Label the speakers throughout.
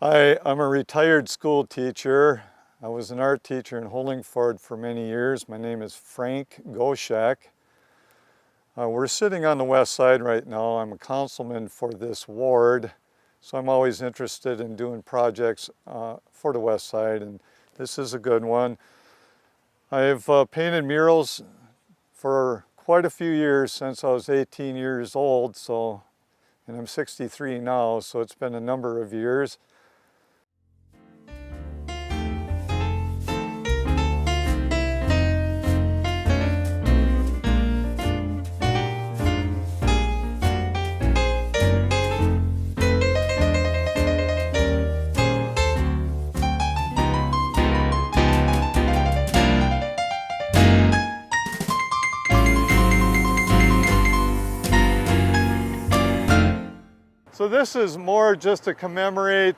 Speaker 1: I'm a retired school teacher. I was an art teacher in Hollingford for many years. My name is Frank Goshak. We're sitting on the west side right now. I'm a councilman for this ward, so I'm always interested in doing projects for the west side, and this is a good one. I've painted murals for quite a few years, since I was 18 years old, and I'm 63 now, so it's been a number of years. So this is more just to commemorate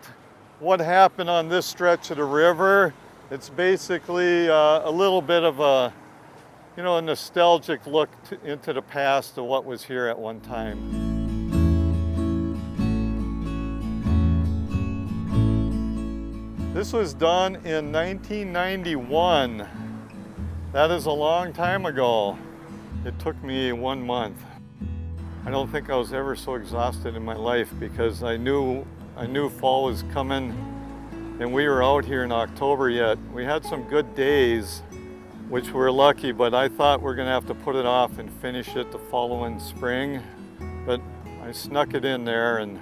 Speaker 1: what happened on this stretch of the river. It's basically a little bit of a, a nostalgic look into the past of what was here at one time. This was done in 1991. That is a long time ago. It took me 1 month. I don't think I was ever so exhausted in my life because I knew fall was coming, and we were out here in October yet. We had some good days, which we're lucky, but I thought we're gonna have to put it off and finish it the following spring. But I snuck it in there, and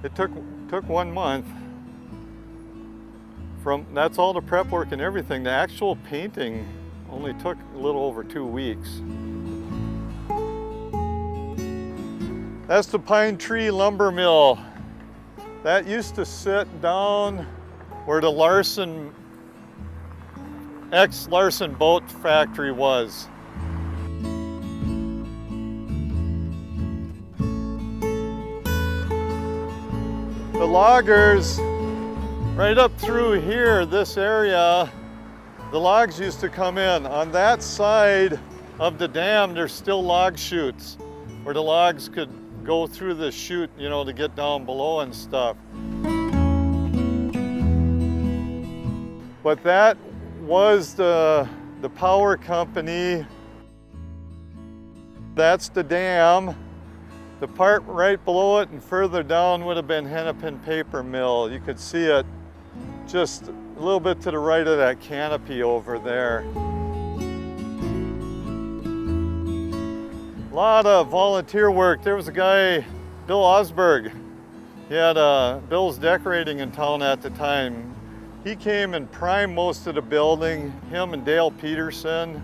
Speaker 1: it took 1 month. That's all the prep work and everything. The actual painting only took a little over 2 weeks. That's the Pine Tree Lumber Mill. That used to sit down where the ex-Larson boat factory was. The loggers, right up through here, this area, the logs used to come in. On that side of the dam, there's still log chutes where the logs could go through the chute, to get down below and stuff. But that was the power company. That's the dam. The part right below it and further down would have been Hennepin Paper Mill. You could see it just a little bit to the right of that canopy over there. A lot of volunteer work. There was a guy, Bill Osberg. He had Bill's Decorating in town at the time. He came and primed most of the building, him and Dale Peterson.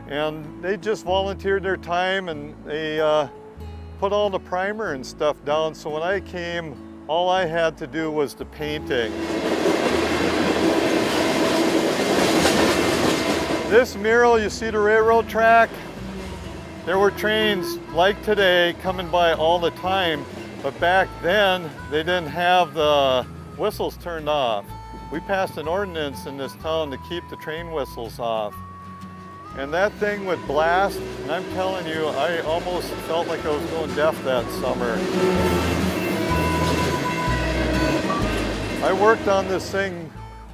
Speaker 1: And they just volunteered their time, and they put all the primer and stuff down. So when I came, all I had to do was the painting. This mural, you see the railroad track? There were trains like today coming by all the time, but back then they didn't have the whistles turned off. We passed an ordinance in this town to keep the train whistles off. And that thing would blast, and I'm telling you, I almost felt like I was going deaf that summer. I worked on this thing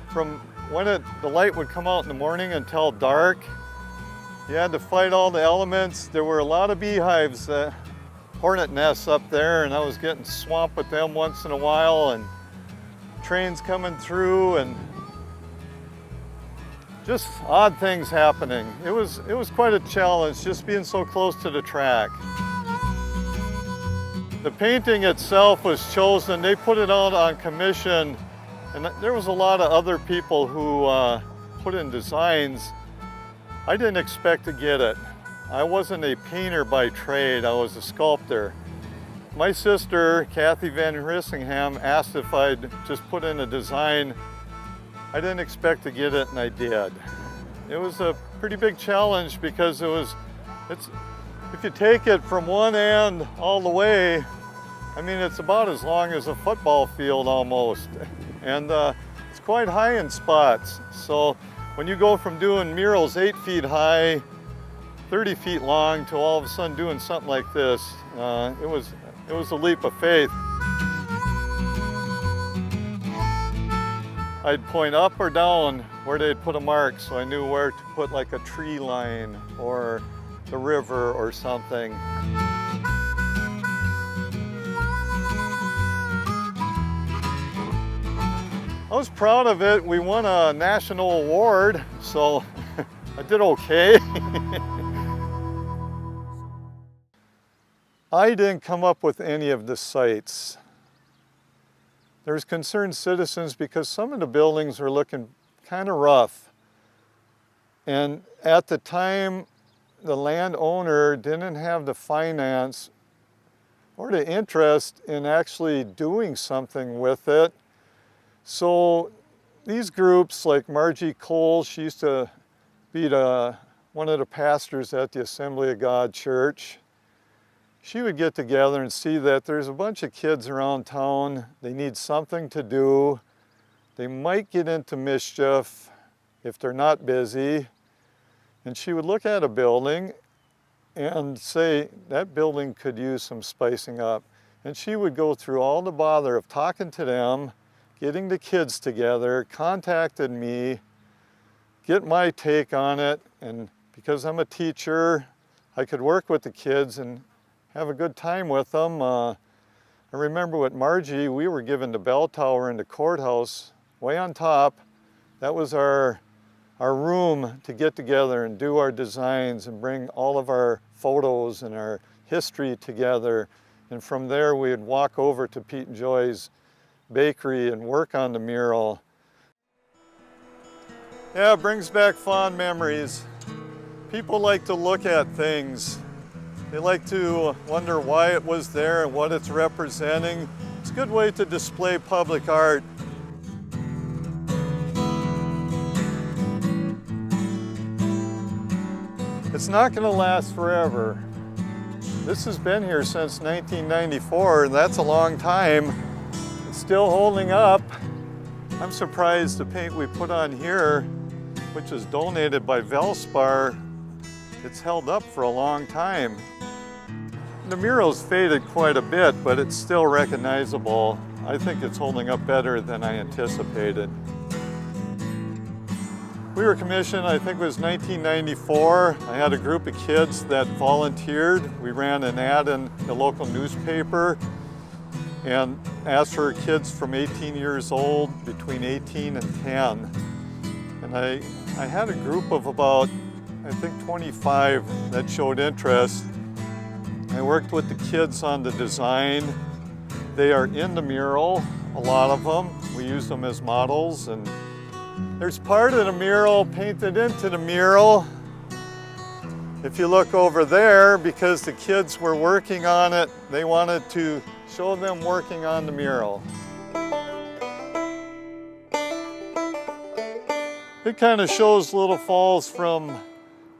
Speaker 1: from when the light would come out in the morning until dark. You had to fight all the elements. There were a lot of beehives, hornet nests up there, and I was getting swamped with them once in a while, and trains coming through, and just odd things happening. It was quite a challenge just being so close to the track. The painting itself was chosen. They put it out on commission, and there was a lot of other people who put in designs. I didn't expect to get it. I wasn't a painter by trade, I was a sculptor. My sister, Kathy Van Rissingham, asked if I'd just put in a design. I didn't expect to get it, and I did. It was a pretty big challenge because if you take it from one end all the way, it's about as long as a football field almost. And it's quite high in spots. So when you go from doing murals 8 feet high, 30 feet long, to all of a sudden doing something like this, it was a leap of faith. I'd point up or down where they'd put a mark so I knew where to put like a tree line or the river or something. I was proud of it. We won a national award, so I did okay. I didn't come up with any of the sites. There's concerned citizens because some of the buildings were looking kind of rough. And at the time, the landowner didn't have the finance or the interest in actually doing something with it. So these groups like Margie Cole, she used to be one of the pastors at the Assembly of God Church. She would get together and see that there's a bunch of kids around town. They need something to do. They might get into mischief if they're not busy. And she would look at a building and say, that building could use some spicing up. And she would go through all the bother of talking to them, getting the kids together, contacted me, get my take on it. And because I'm a teacher, I could work with the kids and have a good time with them. I remember with Margie, we were given the bell tower in the courthouse way on top. That was our room to get together and do our designs and bring all of our photos and our history together. And from there, we'd walk over to Pete and Joy's bakery and work on the mural. Yeah, it brings back fond memories. People like to look at things. They like to wonder why it was there and what it's representing. It's a good way to display public art. It's not going to last forever. This has been here since 1994, and that's a long time. It's still holding up. I'm surprised the paint we put on here, which is donated by Velspar, it's held up for a long time. The mural's faded quite a bit, but it's still recognizable. I think it's holding up better than I anticipated. We were commissioned, I think it was 1994. I had a group of kids that volunteered. We ran an ad in the local newspaper and asked for kids from 18 years old, between 18 and 10. And I had a group of about, I think 25 that showed interest. I worked with the kids on the design. They are in the mural, a lot of them. We use them as models, and there's part of the mural painted into the mural. If you look over there, because the kids were working on it, they wanted to show them working on the mural. It kind of shows Little Falls from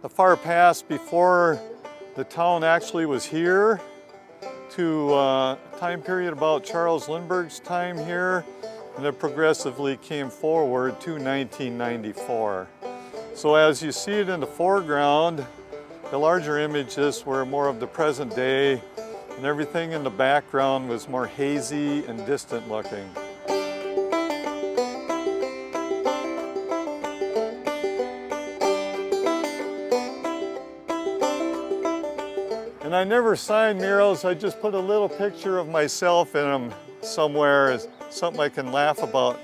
Speaker 1: the far past before the town actually was here to a time period about Charles Lindbergh's time here, and it progressively came forward to 1994. So as you see it in the foreground, the larger images were more of the present day, and everything in the background was more hazy and distant looking. And I never signed murals, I just put a little picture of myself in them somewhere as something I can laugh about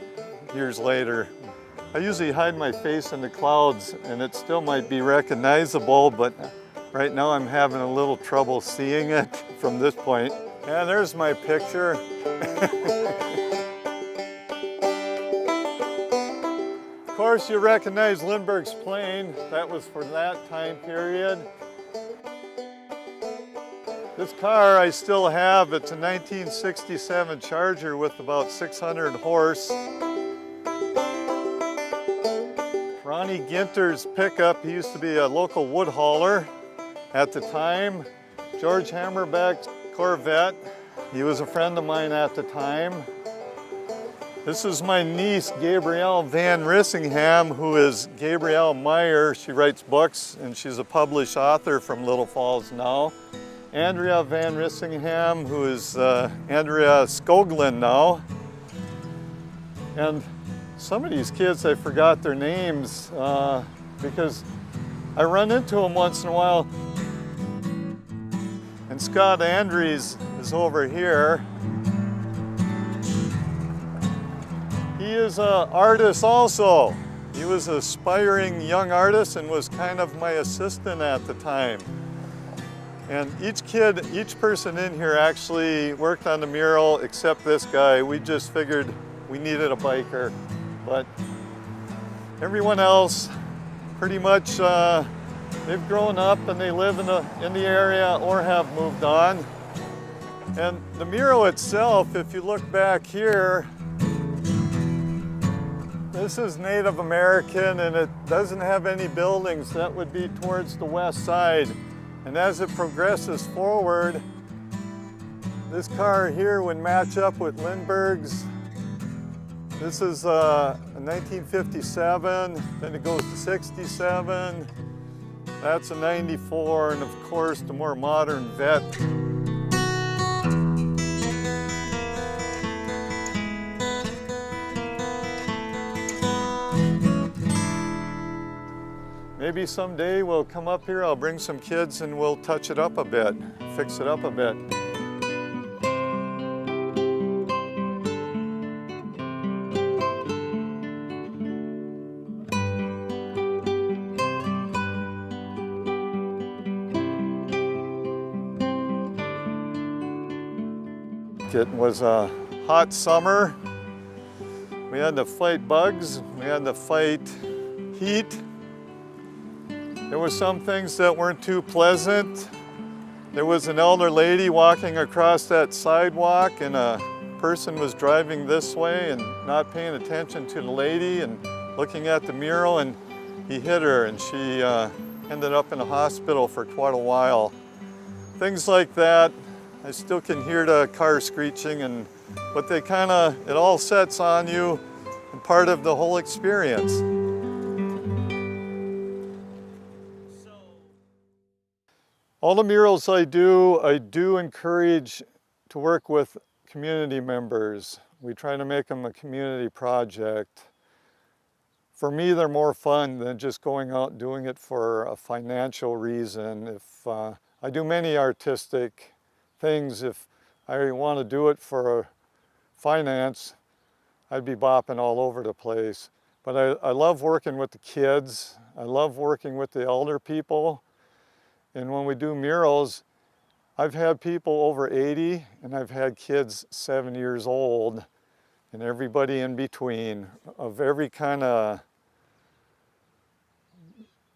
Speaker 1: years later. I usually hide my face in the clouds and it still might be recognizable, but right now I'm having a little trouble seeing it from this point. And there's my picture. Of course you recognize Lindbergh's plane, that was for that time period. This car I still have, it's a 1967 Charger with about 600 horse. Ronnie Ginter's pickup, he used to be a local wood hauler at the time. George Hammerbeck's Corvette, he was a friend of mine at the time. This is my niece, Gabrielle Van Rissingham, who is Gabrielle Meyer. She writes books and she's a published author from Little Falls now. Andrea Van Rissingham, who is Andrea Skoglund now. And Some of these kids, I forgot their names because I run into them once in a while. And Scott Andrews is over here. He is an artist also. He was an aspiring young artist and was kind of my assistant at the time. And each person in here actually worked on the mural except this guy. We just figured we needed a biker. But everyone else, pretty much, they've grown up and they live in the area or have moved on. And the mural itself, if you look back here, this is Native American and it doesn't have any buildings. That would be towards the west side. And as it progresses forward, this car here would match up with Lindbergh's. This is 1957, then it goes to 67. That's a 94, and of course the more modern vet. Maybe someday we'll come up here, I'll bring some kids and we'll touch it up a bit, fix it up a bit. It was a hot summer. We had to fight bugs, we had to fight heat. There were some things that weren't too pleasant. There was an elder lady walking across that sidewalk and a person was driving this way and not paying attention to the lady and looking at the mural, and he hit her and she ended up in a hospital for quite a while. Things like that. I still can hear the car screeching, but it all sets on you and part of the whole experience. All the murals I do encourage to work with community members. We try to make them a community project. For me, they're more fun than just going out and doing it for a financial reason. I do many artistic things. If I want to do it for finance, I'd be bopping all over the place. But I love working with the kids. I love working with the elder people. And when we do murals, I've had people over 80 and I've had kids 7 years old and everybody in between of every kind of.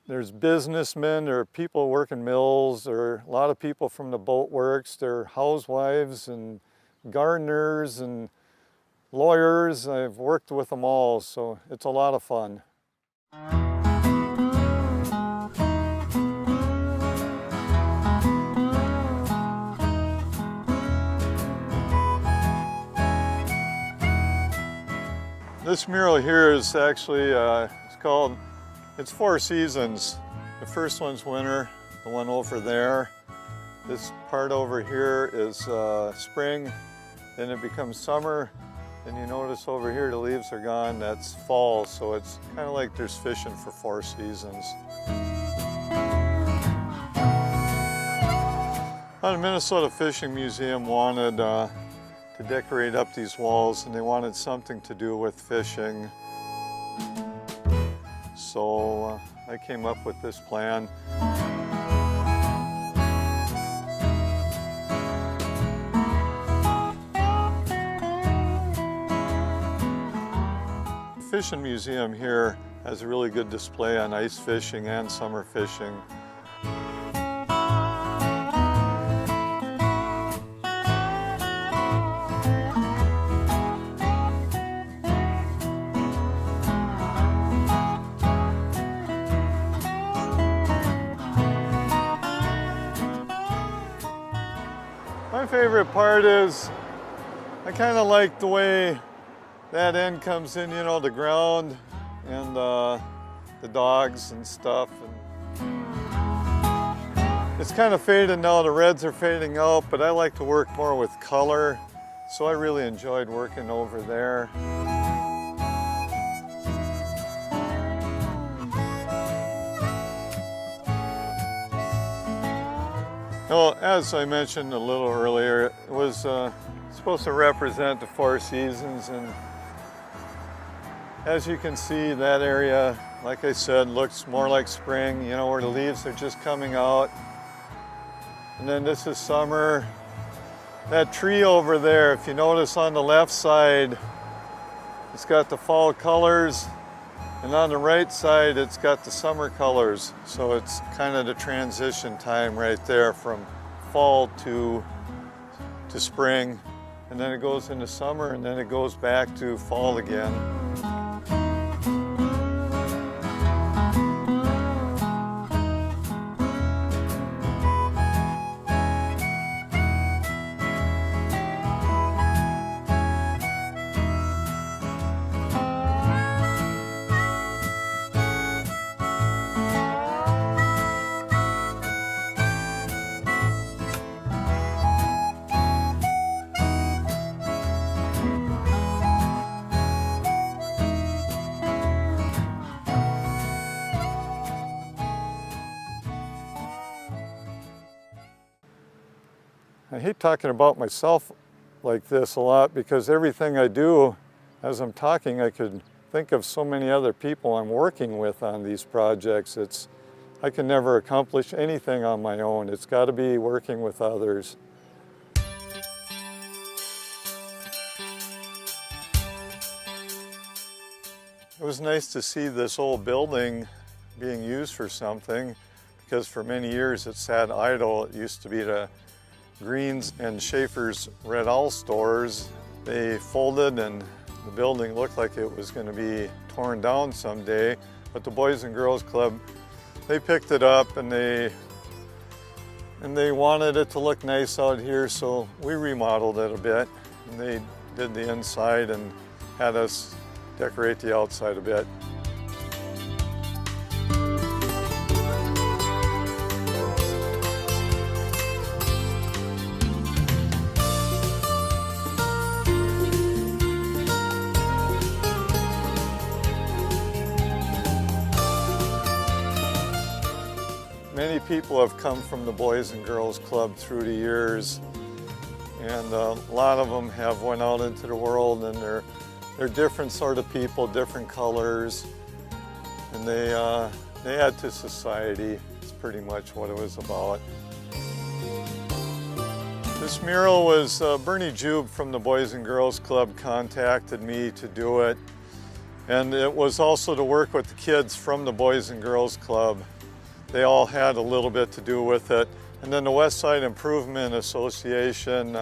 Speaker 1: There's businessmen, there are people working mills, there are a lot of people from the boat works, there are housewives and gardeners and lawyers. I've worked with them all, so it's a lot of fun. This mural here is actually, it's 4 seasons. The first one's winter, the one over there. This part over here is spring, then it becomes summer. Then you notice over here the leaves are gone, that's fall. So it's kind of like there's fishing for 4 seasons. The Minnesota Fishing Museum wanted to decorate up these walls, and they wanted something to do with fishing. So I came up with this plan. The Fishing Museum here has a really good display on ice fishing and summer fishing. My favorite part is I kind of like the way that end comes in, you know, the ground and the dogs and stuff. And it's kind of fading now, the reds are fading out, but I like to work more with color, so I really enjoyed working over there. Well, as I mentioned a little earlier, it was supposed to represent the 4 seasons, and as you can see, that area, like I said, looks more like spring, you know, where the leaves are just coming out. And then this is summer. That tree over there, if you notice on the left side, it's got the fall colors, and on the right side, it's got the summer colors. So it's kind of the transition time right there from fall to spring. And then it goes into summer, and then it goes back to fall again. I hate talking about myself like this a lot because everything I do, as I'm talking, I could think of so many other people I'm working with on these projects. I can never accomplish anything on my own. It's got to be working with others. It was nice to see this old building being used for something, because for many years it sat idle. It used to be the Greens and Schaefer's Red Owl stores. They folded and the building looked like it was going to be torn down someday, but the Boys and Girls Club, they picked it up and they wanted it to look nice out here, so we remodeled it a bit, and they did the inside and had us decorate the outside a bit. Many people have come from the Boys and Girls Club through the years, and a lot of them have went out into the world, and they're different sort of people, different colors, and they add to society. It's pretty much what it was about. This mural was Bernie Jube from the Boys and Girls Club contacted me to do it, and it was also to work with the kids from the Boys and Girls Club. They all had a little bit to do with it. And then the West Side Improvement Association,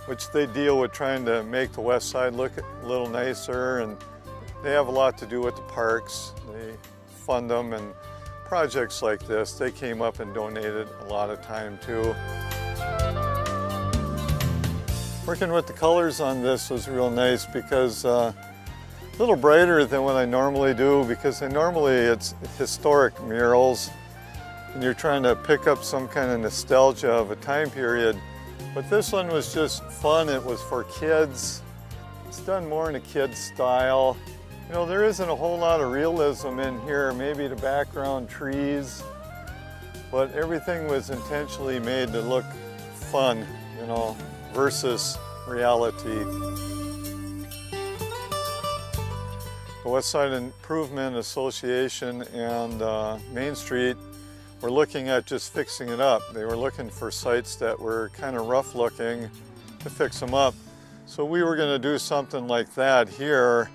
Speaker 1: which they deal with trying to make the West Side look a little nicer, and they have a lot to do with the parks. They fund them, and projects like this, they came up and donated a lot of time too. Working with the colors on this was real nice because a little brighter than what I normally do, because it's historic murals and you're trying to pick up some kind of nostalgia of a time period. But this one was just fun. It was for kids. It's done more in a kid's style. You know, there isn't a whole lot of realism in here, maybe the background trees, but everything was intentionally made to look fun, you know, versus reality. The West Side Improvement Association and Main Street were looking at just fixing it up. They were looking for sites that were kind of rough looking to fix them up. So we were going to do something like that here.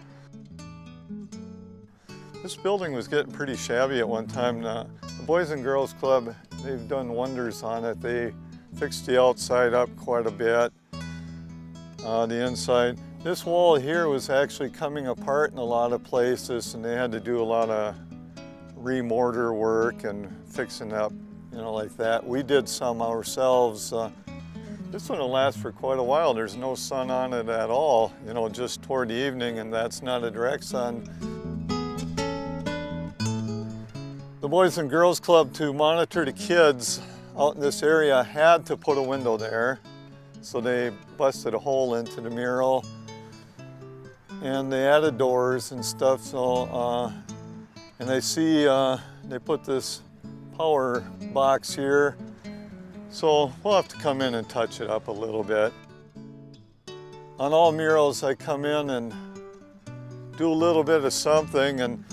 Speaker 1: This building was getting pretty shabby at one time. The Boys and Girls Club, they've done wonders on it. They fixed the outside up quite a bit, the inside. This wall here was actually coming apart in a lot of places, and they had to do a lot of remortar work and fixing up, you know, like that. We did some ourselves. This one will last for quite a while. There's no sun on it at all, you know, just toward the evening, and that's not a direct sun. The Boys and Girls Club, to monitor the kids out in this area, had to put a window there. So they busted a hole into the mural, and they added doors and stuff. So, and I see they put this power box here. So we'll have to come in and touch it up a little bit. On all murals, I come in and do a little bit of something, and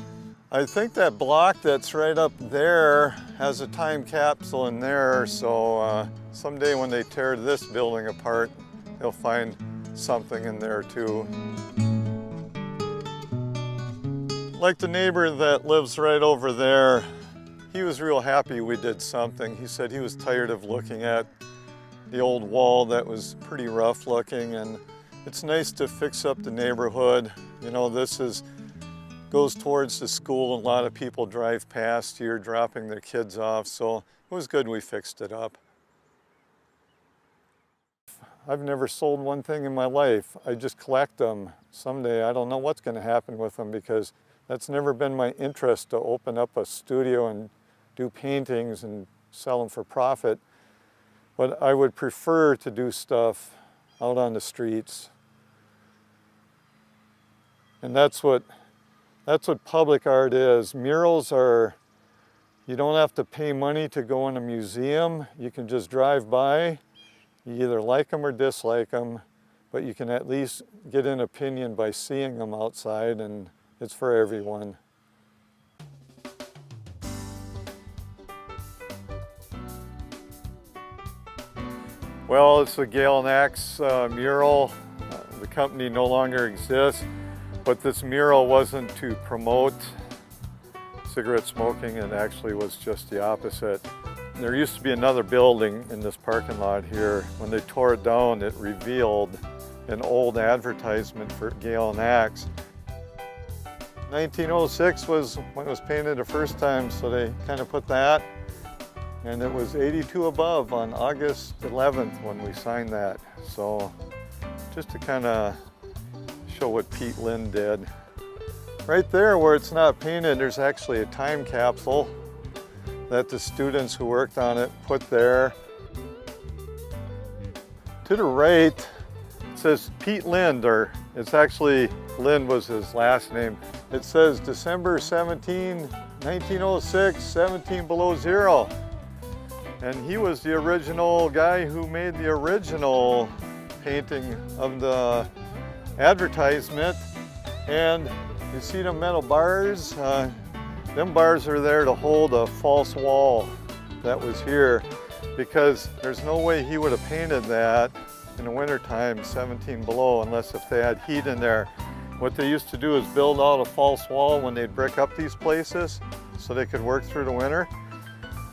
Speaker 1: I think that block that's right up there has a time capsule in there, so someday when they tear this building apart, they'll find something in there too. Like the neighbor that lives right over there, he was real happy we did something. He said he was tired of looking at the old wall that was pretty rough looking, and it's nice to fix up the neighborhood. You know, goes towards the school, and a lot of people drive past here dropping their kids off, so it was good we fixed it up. I've never sold one thing in my life. I just collect them. Someday I don't know what's going to happen with them, because that's never been my interest, to open up a studio and do paintings and sell them for profit. But I would prefer to do stuff out on the streets. And that's what public art is. Murals are, you don't have to pay money to go in a museum. You can just drive by. You either like them or dislike them, but you can at least get an opinion by seeing them outside, and it's for everyone. Well, it's the Gail Ax Mural. The company no longer exists, but this mural wasn't to promote cigarette smoking, and actually was just the opposite. There used to be another building in this parking lot here. When they tore it down, it revealed an old advertisement for Gail Ax. 1906 was when it was painted the first time, so they kind of put that. And it was 82 above on August 11th when we signed that. So just to kind of show what Pete Lynn did. Right there where it's not painted, there's actually a time capsule that the students who worked on it put there. To the right, it says Pete Lynn, or it's actually, Lynn was his last name. It says December 17, 1906, 17 below zero. And he was the original guy who made the original painting of the advertisement. And you see the metal bars? Them bars are there to hold a false wall that was here, because there's no way he would have painted that in the wintertime, 17 below, unless if they had heat in there. What they used to do is build out a false wall when they'd brick up these places so they could work through the winter.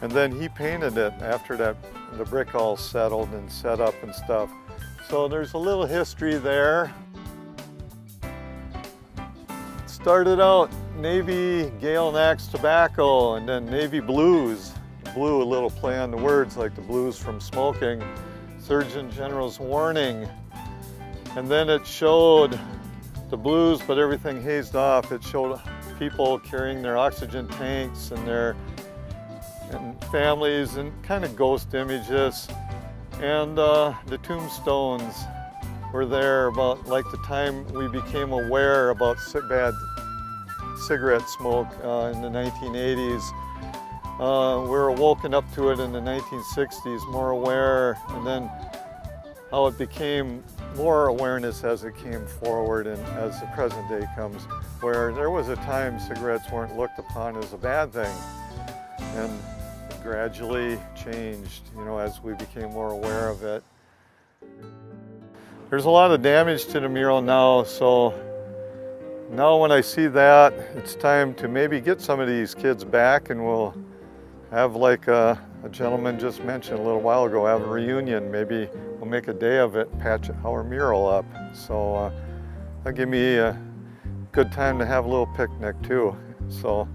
Speaker 1: And then he painted it after that, the brick all settled and set up and stuff. So there's a little history there. It started out Navy Gail Ax Tobacco, and then Navy Blues. Blue, a little play on the words, like the blues from smoking. Surgeon General's warning. And then it showed the blues, but everything hazed off. It showed people carrying their oxygen tanks and their families, and kind of ghost images. And the tombstones were there about like the time we became aware about bad cigarette smoke in the 1980s. We were woken up to it in the 1960s, more aware, and then how it became more awareness as it came forward and as the present day comes, where there was a time cigarettes weren't looked upon as a bad thing, and it gradually changed, you know, as we became more aware of it. There's a lot of damage to the mural now, so now when I see that, it's time to maybe get some of these kids back, and we'll have, like a gentleman just mentioned a little while ago, have a reunion. Maybe we'll make a day of it, patch our mural up. So that'll give me a good time to have a little picnic too. So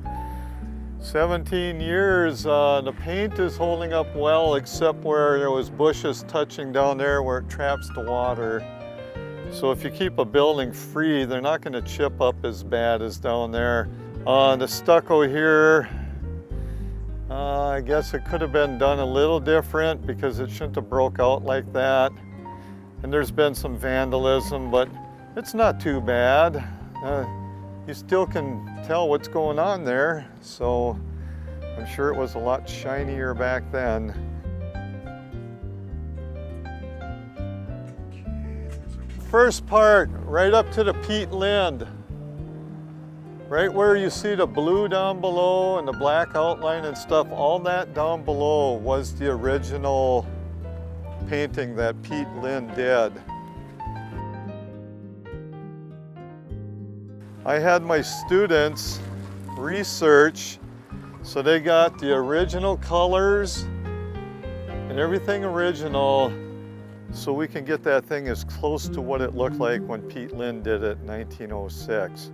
Speaker 1: 17 years, the paint is holding up well, except where there was bushes touching down there where it traps the water. So if you keep a building free, they're not going to chip up as bad as down there. The stucco here, I guess it could have been done a little different, because it shouldn't have broke out like that. And there's been some vandalism, but it's not too bad. You still can tell what's going on there, so I'm sure it was a lot shinier back then. first part, right up to the peat lind. Right where you see the blue down below and the black outline and stuff, all that down below was the original painting that Pete Lind did. I had my students research, so they got the original colors and everything original, so we can get that thing as close to what it looked like when Pete Lind did it in 1906.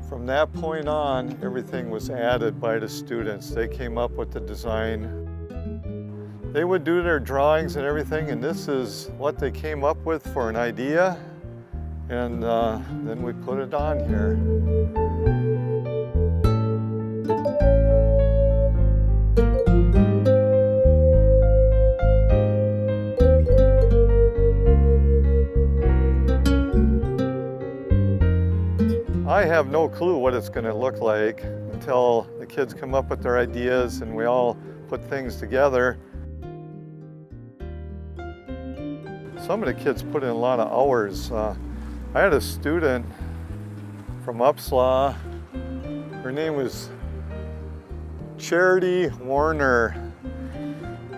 Speaker 1: From that point on, everything was added by the students. They came up with the design. They would do their drawings and everything, and this is what they came up with for an idea, and then we put it on here. I have no clue what it's going to look like until the kids come up with their ideas and we all put things together. Some of the kids put in a lot of hours. I had a student from Upslaw. Her name was Charity Warner,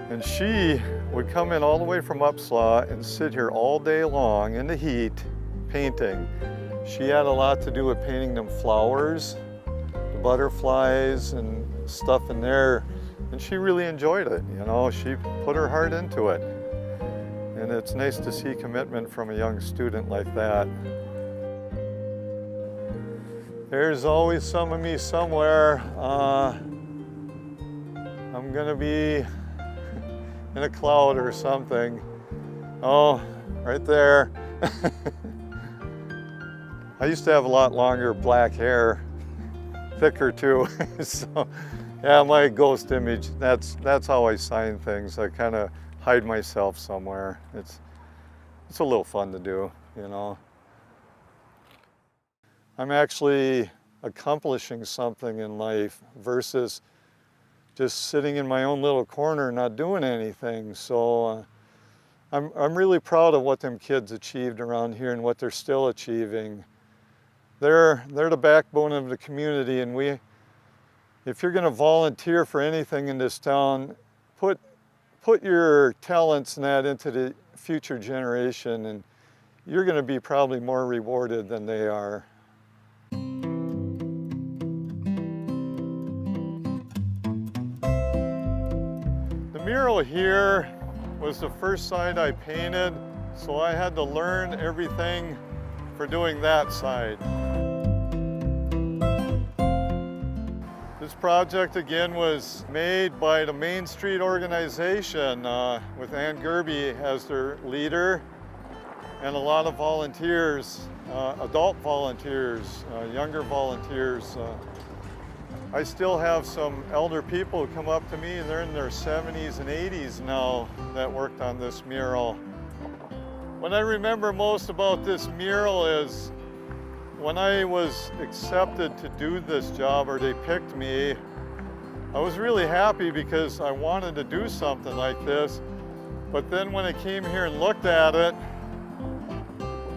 Speaker 1: and she would come in all the way from Upslaw and sit here all day long in the heat painting. She had a lot to do with painting them flowers, the butterflies and stuff in there, and she really enjoyed it, you know. She put her heart into it, and it's nice to see commitment from a young student like that. There's always some of me somewhere. I'm gonna be in a cloud or something. Oh, right there. I used to have a lot longer black hair, thicker too. So, yeah, my ghost image, that's how I sign things. I kind of hide myself somewhere. It's a little fun to do, you know. I'm actually accomplishing something in life versus just sitting in my own little corner not doing anything. So I'm really proud of what them kids achieved around here and what they're still achieving. They're the backbone of the community, and if you're going to volunteer for anything in this town, put your talents and that into the future generation, and you're going to be probably more rewarded than they are. The mural here was the first side I painted, so I had to learn everything for doing that side. This project again was made by the Main Street organization with Ann Gerby as their leader and a lot of volunteers, adult volunteers, younger volunteers. I still have some elder people who come up to me, and they're in their 70s and 80s now, that worked on this mural. What I remember most about this mural is when I was accepted to do this job, or they picked me, I was really happy because I wanted to do something like this. But then when I came here and looked at it,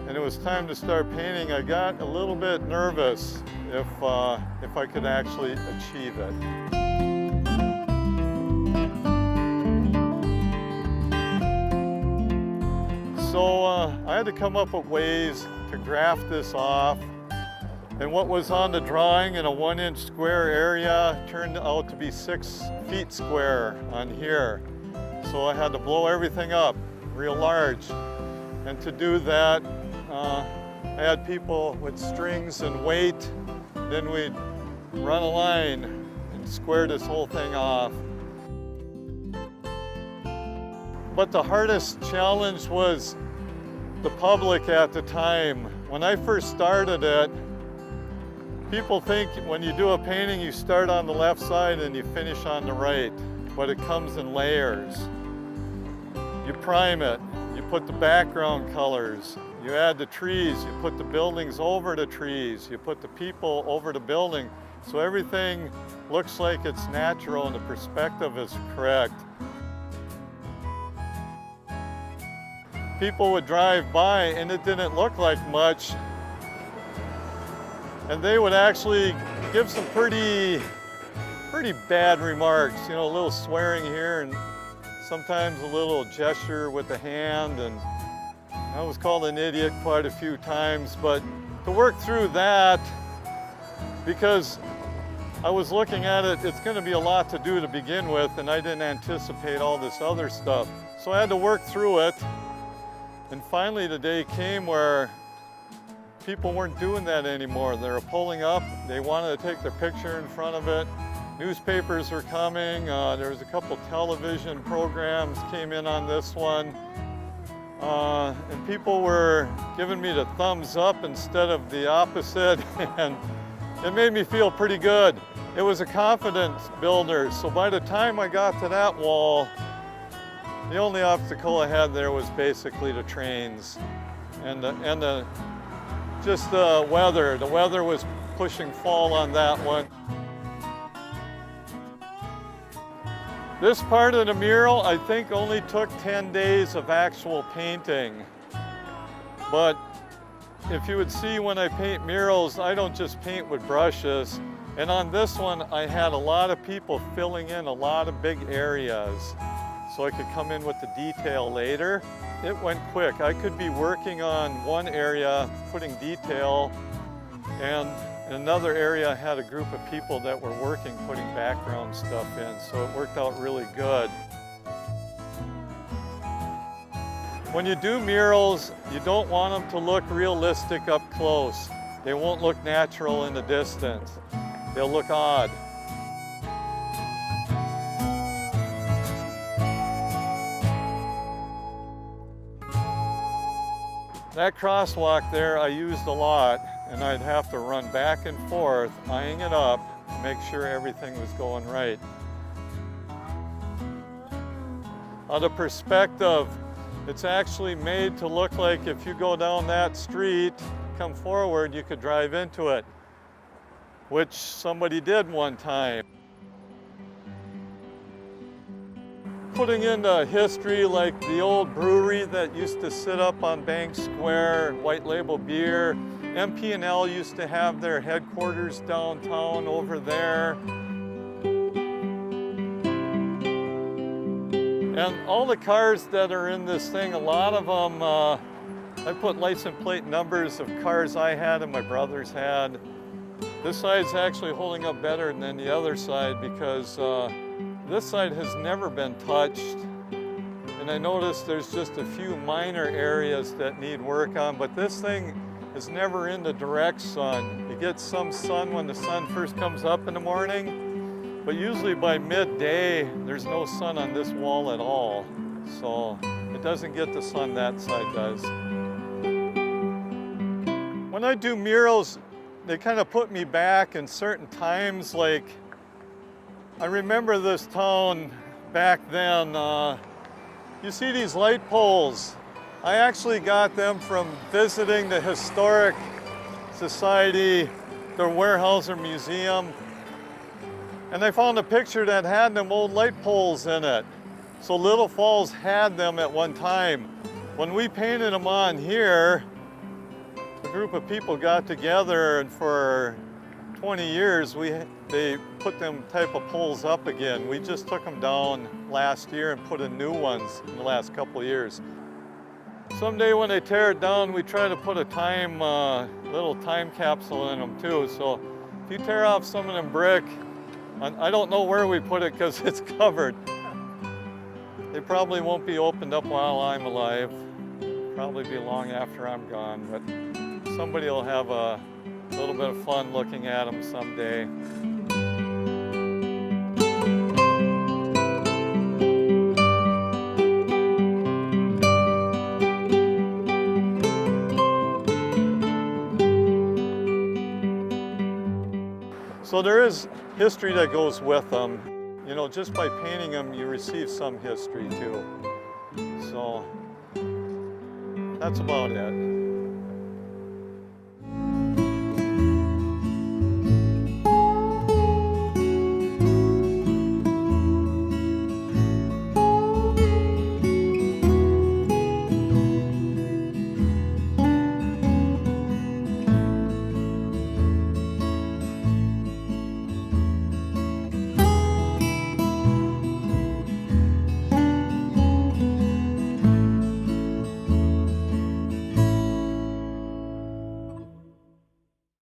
Speaker 1: and it was time to start painting, I got a little bit nervous if I could actually achieve it. So I had to come up with ways to graft this off. And what was on the drawing in a 1-inch square area turned out to be 6 feet square on here. So I had to blow everything up real large. And to do that, I had people with strings and weight. Then we'd run a line and square this whole thing off. But the hardest challenge was the public at the time. When I first started it, people think when you do a painting, you start on the left side and you finish on the right, but it comes in layers. You prime it, you put the background colors, you add the trees, you put the buildings over the trees, you put the people over the building, so everything looks like it's natural and the perspective is correct. people would drive by and it didn't look like much. And they would actually give some pretty bad remarks, you know, a little swearing here and sometimes a little gesture with the hand, and I was called an idiot quite a few times, but to work through that, because I was looking at it, it's going to be a lot to do to begin with, and I didn't anticipate all this other stuff. So I had to work through it, and finally the day came where people weren't doing that anymore. They were pulling up, they wanted to take their picture in front of it. Newspapers were coming, there was a couple television programs came in on this one, and people were giving me the thumbs up instead of the opposite, and it made me feel pretty good. It was a confidence builder, so by the time I got to that wall, the only obstacle I had there was basically the trains and just the weather. The weather was pushing fall on that one. This part of the mural, I think, only took 10 days of actual painting. But if you would see when I paint murals, I don't just paint with brushes. And on this one, I had a lot of people filling in a lot of big areas so I could come in with the detail later. It went quick. I could be working on one area, putting detail, and in another area, I had a group of people that were working, putting background stuff in, so it worked out really good. When you do murals, you don't want them to look realistic up close. They won't look natural in the distance. They'll look odd. That crosswalk there I used a lot, and I'd have to run back and forth, eyeing it up to make sure everything was going right. Out of perspective, it's actually made to look like if you go down that street, come forward, you could drive into it, which somebody did one time. Putting into history like the old brewery that used to sit up on Bank Square, White Label Beer. MP&L used to have their headquarters downtown over there. And all the cars that are in this thing, a lot of them, I put license plate numbers of cars I had and my brothers had. This side's actually holding up better than the other side because this side has never been touched, and I noticed there's just a few minor areas that need work on, but this thing is never in the direct sun. You get some sun when the sun first comes up in the morning, but usually by midday, there's no sun on this wall at all. So it doesn't get the sun that side does. When I do murals, they kind of put me back in certain times, like I remember this town back then. You see these light poles. I actually got them from visiting the Historic Society, their Weyerhaeuser Museum, and I found a picture that had them old light poles in it. So Little Falls had them at one time. When we painted them on here, a group of people got together, and for 20 years they put them type of poles up again. We just took them down last year and put in new ones in the last couple of years. Someday when they tear it down, we try to put a little time capsule in them too. So if you tear off some of them brick, I don't know where we put it because it's covered. They probably won't be opened up while I'm alive. Probably be long after I'm gone, but somebody will have a little bit of fun looking at them someday. So there is history that goes with them. You know, just by painting them, you receive some history too. So that's about it.